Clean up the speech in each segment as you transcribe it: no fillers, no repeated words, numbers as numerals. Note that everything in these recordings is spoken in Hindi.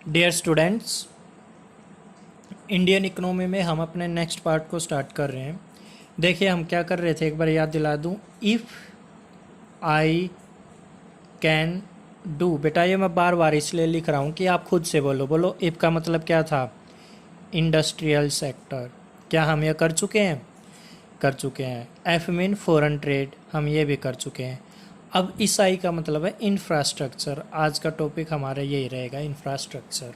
डियर स्टूडेंट्स, इंडियन इकोनॉमी में हम अपने नेक्स्ट पार्ट को स्टार्ट कर रहे हैं। देखिए हम क्या कर रहे थे, एक बार याद दिला दूं। इफ़ आई कैन डू, बेटा ये मैं बार बार इसलिए लिख रहा हूँ कि आप खुद से बोलो। बोलो इफ़ का मतलब क्या था? Industrial sector. क्या हम ये कर चुके हैं? कर चुके हैं। एफ मीन फॉरेन ट्रेड, हम ये भी कर चुके हैं। अब इस आई का मतलब है इंफ्रास्ट्रक्चर। आज का टॉपिक हमारा यही रहेगा, इंफ्रास्ट्रक्चर।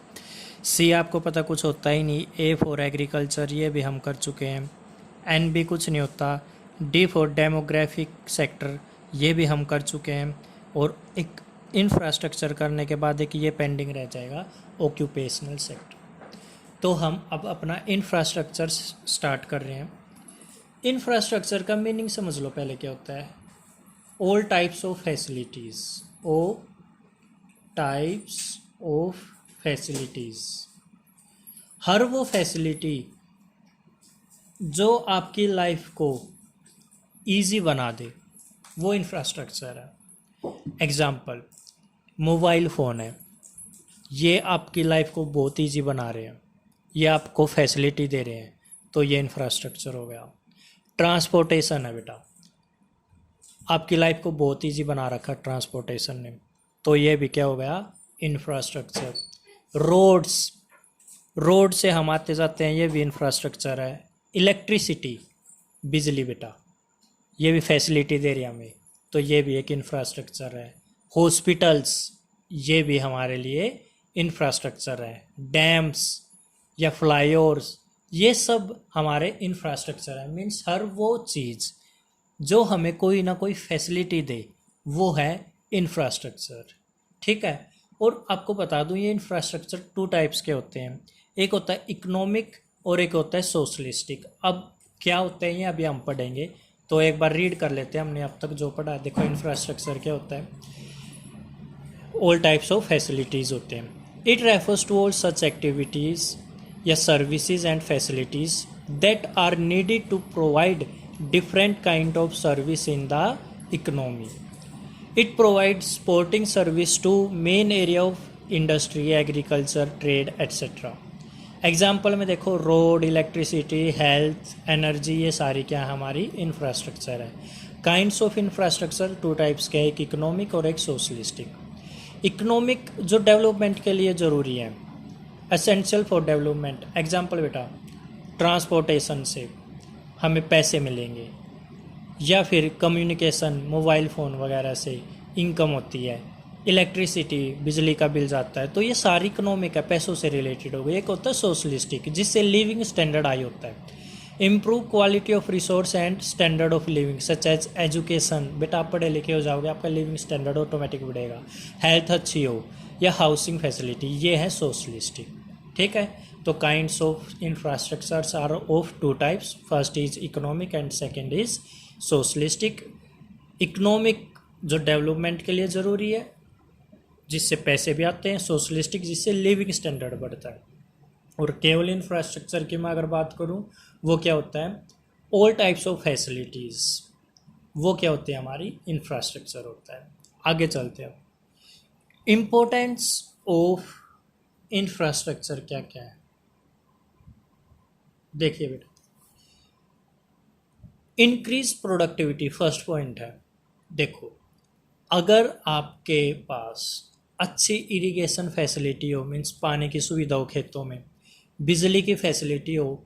सी आपको पता कुछ होता ही नहीं। ए फॉर एग्रीकल्चर, ये भी हम कर चुके हैं। एन भी कुछ नहीं होता। डी फॉर डेमोग्राफिक सेक्टर, ये भी हम कर चुके हैं। और एक इंफ्रास्ट्रक्चर करने के बाद एक ये पेंडिंग रह जाएगा, ऑक्यूपेशनल सेक्टर। तो हम अब अपना इंफ्रास्ट्रक्चर स्टार्ट कर रहे हैं। इंफ्रास्ट्रक्चर का मीनिंग समझ लो पहले क्या होता है। All types of facilities, all types of facilities, हर वो फैसिलिटी जो आपकी लाइफ को इजी बना दे, वो इंफ्रास्ट्रक्चर है। एग्जाम्पल, मोबाइल फ़ोन है, ये आपकी लाइफ को बहुत इजी बना रहे हैं, ये आपको फैसिलिटी दे रहे हैं, तो ये इंफ्रास्ट्रक्चर हो गया। ट्रांसपोर्टेशन है बेटा, आपकी लाइफ को बहुत इजी बना रखा ट्रांसपोर्टेशन ने, तो ये भी क्या हो गया? इंफ्रास्ट्रक्चर। रोड्स, रोड से हम आते जाते हैं, ये भी इंफ्रास्ट्रक्चर है। इलेक्ट्रिसिटी, बिजली बेटा, ये भी फैसिलिटी दे रही है हमें, तो ये भी एक इंफ्रास्ट्रक्चर है। हॉस्पिटल्स, ये भी हमारे लिए इंफ्रास्ट्रक्चर है। डैम्स या फ्लाईओवर्स, ये सब हमारे इंफ्रास्ट्रक्चर है। मीन्स हर वो चीज़ जो हमें कोई ना कोई फैसिलिटी दे, वो है इंफ्रास्ट्रक्चर। ठीक है। और आपको बता दूं, ये इंफ्रास्ट्रक्चर टू टाइप्स के होते हैं। एक होता है इकोनॉमिक और एक होता है सोशलिस्टिक। अब क्या होते हैं ये अभी हम पढ़ेंगे, तो एक बार रीड कर लेते हैं हमने अब तक जो पढ़ा है। देखो इंफ्रास्ट्रक्चर क्या होता है। ऑल टाइप्स ऑफ फैसिलिटीज़ होते हैं। It refers to all such activities या services and facilities that are needed to provide different kind of service in the economy. It provides supporting service to main area of industry, agriculture, trade, etc. Example में देखो, रोड, इलेक्ट्रिसिटी, हेल्थ, एनर्जी, ये सारी क्या हमारी इंफ्रास्ट्रक्चर है। Kinds of infrastructure two types के, एक इकोनॉमिक और एक सोशलिस्टिक। इकोनॉमिक जो डेवलपमेंट के लिए ज़रूरी है, एसेंशियल फॉर डेवलपमेंट। एग्जाम्पल बेटा, ट्रांसपोर्टेशन से हमें पैसे मिलेंगे, या फिर कम्युनिकेशन, मोबाइल फ़ोन वगैरह से इनकम होती है। इलेक्ट्रिसिटी, बिजली का बिल जाता है, तो ये सारी इकोनॉमिक है, पैसों से रिलेटेड हो गई। एक होता है सोशलिस्टिक, जिससे लिविंग स्टैंडर्ड हाई होता है। Improve quality of resource and standard of living, such as education. बेटा आप पढ़े लिखे हो जाओगे, आपका लिविंग स्टैंडर्ड ऑटोमेटिक बढ़ेगा। हेल्थ अच्छी हो, या हाउसिंग फैसिलिटी, ये है सोशलिस्टिक। ठीक है। तो kinds of infrastructures are of two types, first is economic and second is socialistic. Economic जो डेवलपमेंट के लिए ज़रूरी है, जिससे पैसे भी आते हैं। सोशलिस्टिक, जिससे लिविंग स्टैंडर्ड बढ़ता है। और केवल इंफ्रास्ट्रक्चर की मैं अगर बात करूं, वो क्या होता है? ऑल टाइप्स ऑफ फैसिलिटीज़, वो क्या होती है? हमारी इंफ्रास्ट्रक्चर होता है। आगे चलते हैं। इम्पोर्टेंस ऑफ इंफ्रास्ट्रक्चर क्या क्या है, देखिए बेटा। इंक्रीज प्रोडक्टिविटी फर्स्ट पॉइंट है। देखो, अगर आपके पास अच्छी इरिगेशन फैसिलिटी हो, मीन्स पानी की सुविधा हो खेतों में, बिजली की फैसिलिटी हो,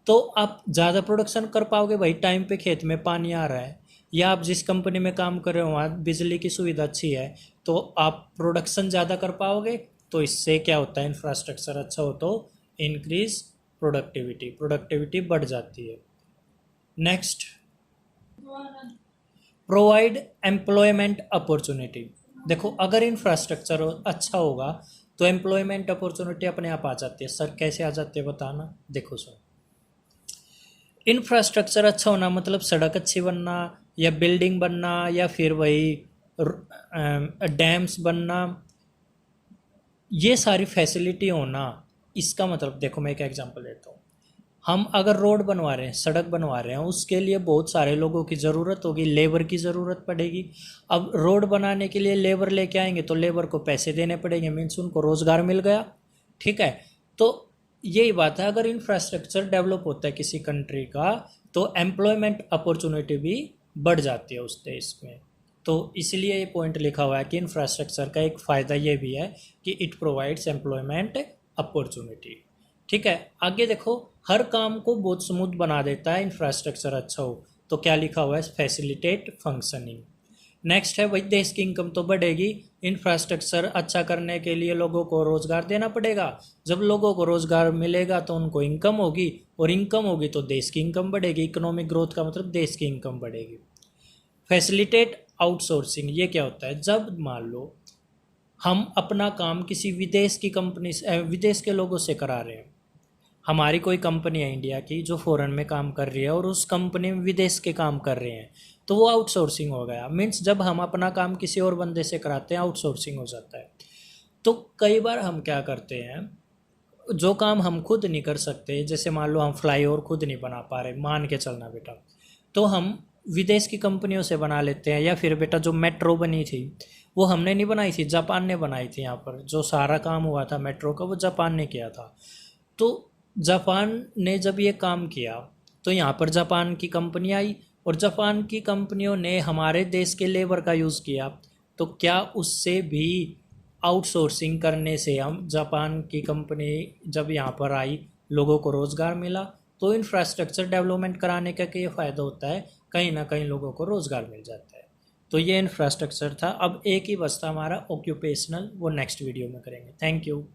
तो आप ज़्यादा प्रोडक्शन कर पाओगे। भाई टाइम पे खेत में पानी आ रहा है, या आप जिस कंपनी में काम कर रहे हो वहाँ बिजली की सुविधा अच्छी है, तो आप प्रोडक्शन ज़्यादा कर पाओगे। तो इससे क्या होता है? इंफ्रास्ट्रक्चर अच्छा हो तो इंक्रीज प्रोडक्टिविटी, प्रोडक्टिविटी बढ़ जाती है। Next, provide employment opportunity. देखो, अगर इंफ्रास्ट्रक्चर अच्छा होगा तो एम्प्लॉयमेंट अपॉर्चुनिटी अपने आप आ जाती है। सर कैसे आ जाती है बताना। देखो सर, इंफ्रास्ट्रक्चर अच्छा होना मतलब सड़क अच्छी बनना, या बिल्डिंग बनना, या फिर वही डैम्स बनना, ये सारी फैसिलिटी होना। इसका मतलब देखो, मैं एक एग्जांपल देता हूँ। हम अगर रोड बनवा रहे हैं, सड़क बनवा रहे हैं, उसके लिए बहुत सारे लोगों की ज़रूरत होगी, लेबर की ज़रूरत पड़ेगी। अब रोड बनाने के लिए लेबर लेके आएंगे तो लेबर को पैसे देने पड़ेंगे, मीन्स उनको रोज़गार मिल गया। ठीक है। तो यही बात है, अगर इंफ्रास्ट्रक्चर डेवलप होता है किसी कंट्री का तो एम्प्लॉयमेंट अपॉर्चुनिटी भी बढ़ जाती है उस देश में। तो इसलिए ये पॉइंट लिखा हुआ है कि इंफ्रास्ट्रक्चर का एक फ़ायदा ये भी है कि इट प्रोवाइड्स एम्प्लॉयमेंट अपॉर्चुनिटी। ठीक है, आगे देखो, हर काम को बहुत स्मूथ बना देता है इंफ्रास्ट्रक्चर अच्छा हो। तो क्या लिखा हुआ है, फैसिलिटेट फंक्शनिंग। नेक्स्ट है भाई, देश की इनकम तो बढ़ेगी। इंफ्रास्ट्रक्चर अच्छा करने के लिए लोगों को रोज़गार देना पड़ेगा। जब लोगों को रोज़गार मिलेगा तो उनको इनकम होगी, और इनकम होगी तो देश की इनकम बढ़ेगी। इकोनॉमिक ग्रोथ का मतलब देश की इनकम बढ़ेगी। फैसिलिटेट आउटसोर्सिंग, ये क्या होता है, जब मान लो हम अपना काम किसी विदेश की कंपनी से, विदेश के लोगों से करा रहे हैं। हमारी कोई कंपनी है इंडिया की जो फॉरेन में काम कर रही है और उस कंपनी में विदेश के काम कर रहे हैं, तो वो आउटसोर्सिंग हो गया। मीन्स जब हम अपना काम किसी और बंदे से कराते हैं आउटसोर्सिंग हो जाता है। तो कई बार हम क्या करते हैं, जो काम हम खुद नहीं कर सकते, जैसे मान लो हम फ्लाईओवर खुद नहीं बना पा रहे, मान के चलना बेटा, तो हम विदेश की कंपनियों से बना लेते हैं। या फिर बेटा जो मेट्रो बनी थी वो हमने नहीं बनाई थी, जापान ने बनाई थी। यहाँ पर जो सारा काम हुआ था मेट्रो का वो जापान ने किया था। तो जापान ने जब ये काम किया तो यहाँ पर जापान की कंपनी आई, और जापान की कंपनियों ने हमारे देश के लेबर का यूज़ किया। तो क्या उससे भी आउटसोर्सिंग करने से हम, जापान की कंपनी जब यहाँ पर आई, लोगों को रोज़गार मिला, तो इंफ्रास्ट्रक्चर डेवलपमेंट कराने का ये फ़ायदा होता है, कहीं ना कहीं लोगों को रोज़गार मिल जाता है। तो ये इंफ्रास्ट्रक्चर था। अब एक ही बचता हमारा ऑक्यूपेशनल, वो नेक्स्ट वीडियो में करेंगे। Thank you.